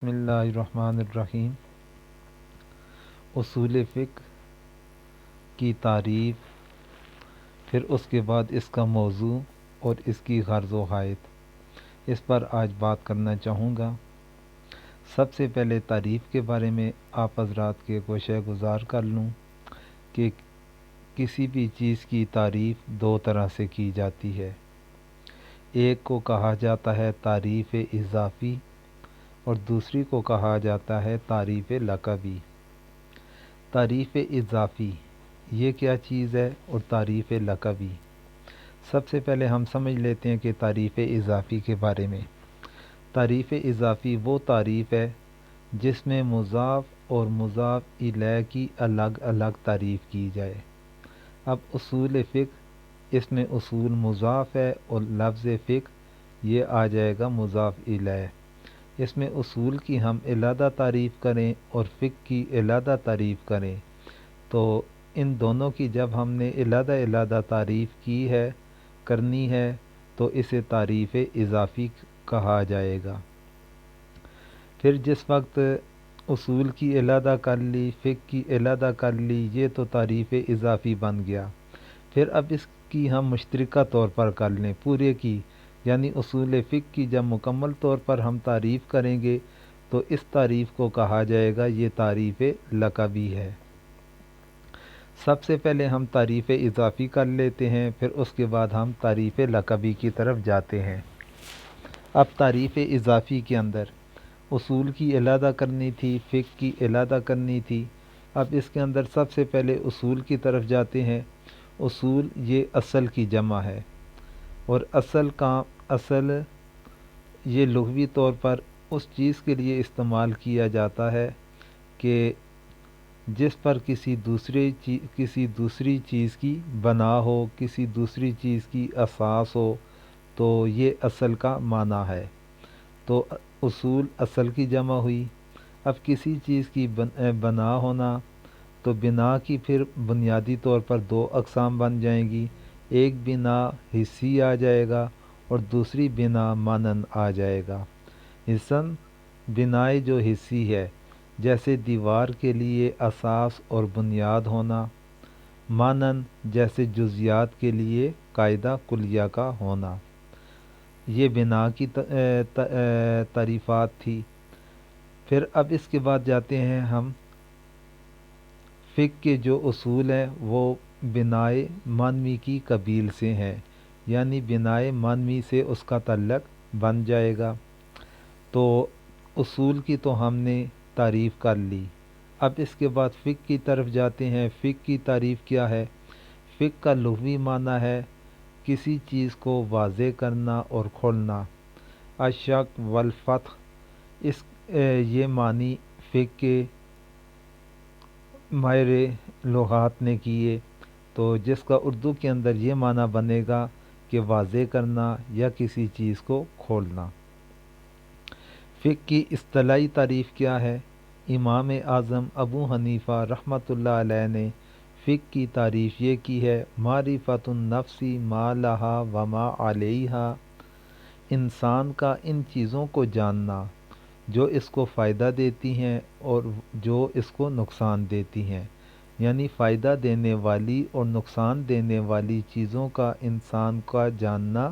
بسم اللہ الرحمن الرحیم۔ اصول فقہ کی تعریف، پھر اس کے بعد اس کا موضوع اور اس کی غرض و غایت، اس پر آج بات کرنا چاہوں گا۔ سب سے پہلے تعریف کے بارے میں آپ حضرات کے گوشہ گزار کر لوں کہ کسی بھی چیز کی تعریف دو طرح سے کی جاتی ہے۔ ایک کو کہا جاتا ہے تعریف اضافی اور دوسری کو کہا جاتا ہے تعریف لقبی۔ تعریف اضافی یہ کیا چیز ہے اور تعریف لقبی؟ سب سے پہلے ہم سمجھ لیتے ہیں کہ تعریف اضافی کے بارے میں۔ تعریف اضافی وہ تعریف ہے جس میں مضاف اور مضاف الیہ کی الگ الگ تعریف کی جائے۔ اب اصول فقہ، اس میں اصول مضاف ہے اور لفظ فقہ یہ آ جائے گا مضاف الیہ۔ اس میں اصول کی ہم علیحدہ تعریف کریں اور فقہ کی علیحدہ تعریف کریں تو ان دونوں کی جب ہم نے علیحدہ علیحدہ تعریف کی ہے کرنی ہے تو اسے تعریف اضافی کہا جائے گا۔ پھر جس وقت اصول کی علیحدہ کر لی، فقہ کی علیحدہ کر لی، یہ تو تعریف اضافی بن گیا۔ پھر اب اس کی ہم مشترکہ طور پر کر لیں پورے کی، یعنی اصول فقہ کی جب مکمل طور پر ہم تعریف کریں گے تو اس تعریف کو کہا جائے گا یہ تعریف لقبی ہے۔ سب سے پہلے ہم تعریف اضافی کر لیتے ہیں، پھر اس کے بعد ہم تعریف لقبی کی طرف جاتے ہیں۔ اب تعریف اضافی کے اندر اصول کی علیحدہ کرنی تھی، فقہ کی علیحدہ کرنی تھی۔ اب اس کے اندر سب سے پہلے اصول کی طرف جاتے ہیں۔ اصول یہ اصل کی جمع ہے، اور اصل یہ لغوی طور پر اس چیز کے لیے استعمال کیا جاتا ہے کہ جس پر کسی دوسری چیز کی بنا ہو، کسی دوسری چیز کی اساس ہو، تو یہ اصل کا معنی ہے۔ تو اصول اصل کی جمع ہوئی۔ اب کسی چیز کی بنا ہونا، تو بنا کی پھر بنیادی طور پر دو اقسام بن جائیں گی۔ ایک بنا حصی آ جائے گا اور دوسری بنا مانن آ جائے گا۔ حصن بنائے جو حصی ہے، جیسے دیوار کے لیے اساس اور بنیاد ہونا، مانن جیسے جزیات کے لیے قاعدہ کلیہ کا ہونا۔ یہ بنا کی تعریفات تھی۔ پھر اب اس کے بعد جاتے ہیں ہم فقہ کے جو اصول ہیں وہ بنائے معنوی کی قبیل سے ہیں، یعنی بنائے معنوی سے اس کا تعلق بن جائے گا۔ تو اصول کی تو ہم نے تعریف کر لی۔ اب اس کے بعد فقہ کی طرف جاتے ہیں۔ فقہ کی تعریف کیا ہے؟ فقہ کا لغوی معنی ہے کسی چیز کو واضح کرنا اور کھولنا۔ الشق والفتح، یہ معنی فقہ کے ماہر لغات نے کیے، تو جس کا اردو کے اندر یہ معنی بنے گا کہ واضح کرنا یا کسی چیز کو کھولنا۔ فقہ کی اصطلاحی تعریف کیا ہے؟ امام اعظم ابو حنیفہ رحمۃ اللہ علیہ نے فقہ کی تعریف یہ کی ہے: معرفت النفس ما لہا وما علیہا، انسان کا ان چیزوں کو جاننا جو اس کو فائدہ دیتی ہیں اور جو اس کو نقصان دیتی ہیں، یعنی فائدہ دینے والی اور نقصان دینے والی چیزوں کا انسان کا جاننا،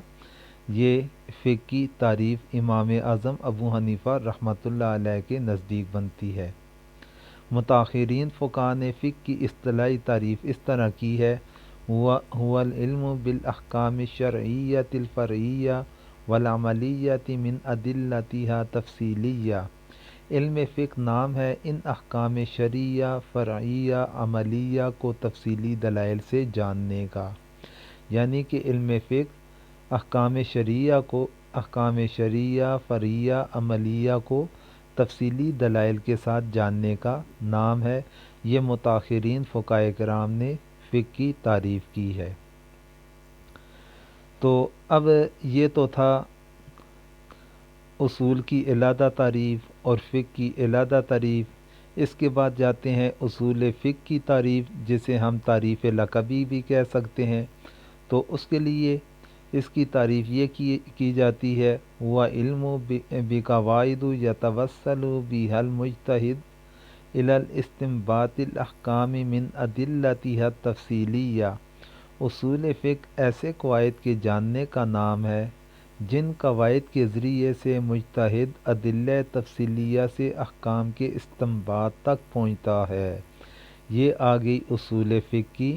یہ فقہ کی تعریف امام اعظم ابو حنیفہ رحمۃ اللہ علیہ کے نزدیک بنتی ہے۔ متاخرین فقہاء نے فقہ کی اصطلاحی تعریف اس طرح کی ہے: هو العلم بالاحکام الشرعیۃ الفرعیہ والعملیۃ من ادلتها تفصیلیہ۔ علم فقہ نام ہے ان احکام شرعیہ، فرعیہ، عملیہ کو تفصیلی دلائل سے جاننے کا، یعنی کہ علم فقہ احکام شرعیہ، فرعیہ، عملیہ کو تفصیلی دلائل کے ساتھ جاننے کا نام ہے۔ یہ متاخرین فقہاء کرام نے فقہ کی تعریف کی ہے۔ تو اب یہ تو تھا اصول کی علیحدہ تعریف اور فقہ کی علیحدہ تعریف۔ اس کے بعد جاتے ہیں اصول فقہ کی تعریف، جسے ہم تعریف لقبی بھی کہہ سکتے ہیں۔ تو اس کے لیے اس کی تعریف یہ کی جاتی ہے ہوا علم بقواعد یتوسل بها المجتہد الی الاستنباط الاحکام من ادلتها التفصیلیہ۔ اصول فقہ ایسے قواعد کے جاننے کا نام ہے جن قواعد کے ذریعے سے مجتہد ادلہ تفصیلیہ سے احکام کے استنباط تک پہنچتا ہے۔ یہ آ گئی اصول فقہ کی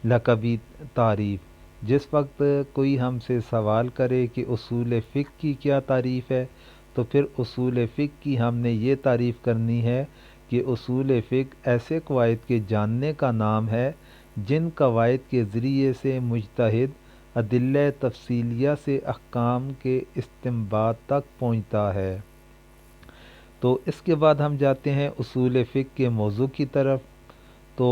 لقبی تعریف۔ جس وقت کوئی ہم سے سوال کرے کہ اصول فقہ کی کیا تعریف ہے، تو پھر اصول فقہ کی ہم نے یہ تعریف کرنی ہے کہ اصول فقہ ایسے قواعد کے جاننے کا نام ہے جن قواعد کے ذریعے سے مجتہد ادلہ تفصیلیہ سے احکام کے استنباط تک پہنچتا ہے۔ تو اس کے بعد ہم جاتے ہیں اصول فقہ کے موضوع کی طرف۔ تو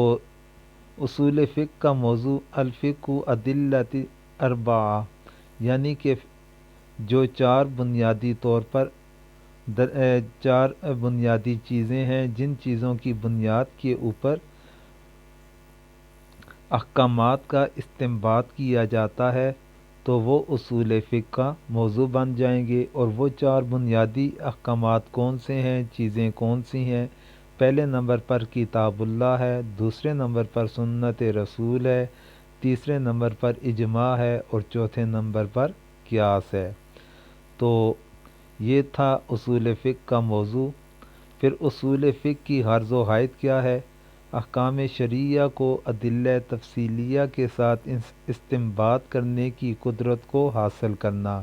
اصول فقہ کا موضوع الفقہ ادلۃ اربعہ، یعنی کہ جو چار بنیادی طور پر چار بنیادی چیزیں ہیں جن چیزوں کی بنیاد کے اوپر احکامات کا استنباط کیا جاتا ہے، تو وہ اصول فقہ کا موضوع بن جائیں گے۔ اور وہ چار بنیادی احکامات کون سے ہیں، چیزیں کون سی ہیں؟ پہلے نمبر پر کتاب اللہ ہے، دوسرے نمبر پر سنت رسول ہے، تیسرے نمبر پر اجماع ہے، اور چوتھے نمبر پر قیاس ہے۔ تو یہ تھا اصول فقہ کا موضوع۔ پھر اصول فقہ کی غرض و حائط کیا ہے؟ احکام شرعیہ کو ادلہ تفصیلیہ کے ساتھ استنباط کرنے کی قدرت کو حاصل کرنا،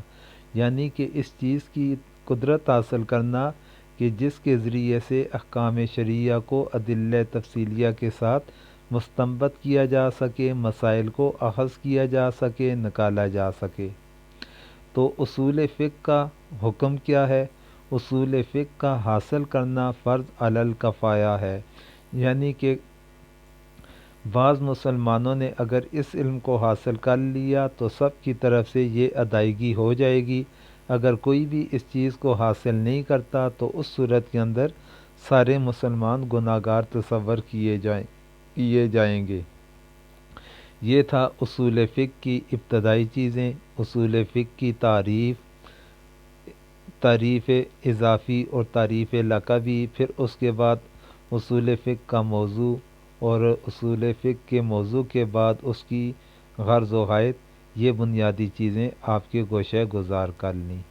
یعنی کہ اس چیز کی قدرت حاصل کرنا کہ جس کے ذریعے سے احکام شرعیہ کو ادلہ تفصیلیہ کے ساتھ مستنبط کیا جا سکے، مسائل کو اخذ کیا جا سکے، نکالا جا سکے۔ تو اصول فقہ کا حکم کیا ہے؟ اصول فقہ کا حاصل کرنا فرض علی الکفایہ ہے، یعنی کہ بعض مسلمانوں نے اگر اس علم کو حاصل کر لیا تو سب کی طرف سے یہ ادائیگی ہو جائے گی۔ اگر کوئی بھی اس چیز کو حاصل نہیں کرتا تو اس صورت کے اندر سارے مسلمان گناہ گار تصور کیے جائیں گے۔ یہ تھا اصول فقہ کی ابتدائی چیزیں، اصول فقہ کی تعریف اضافی اور تعریف لقبی، پھر اس کے بعد اصول فقہ کا موضوع، اور اصول فقہ کے موضوع کے بعد اس کی غرض و غائط، یہ بنیادی چیزیں آپ کے گوشہ گزار کر لیں۔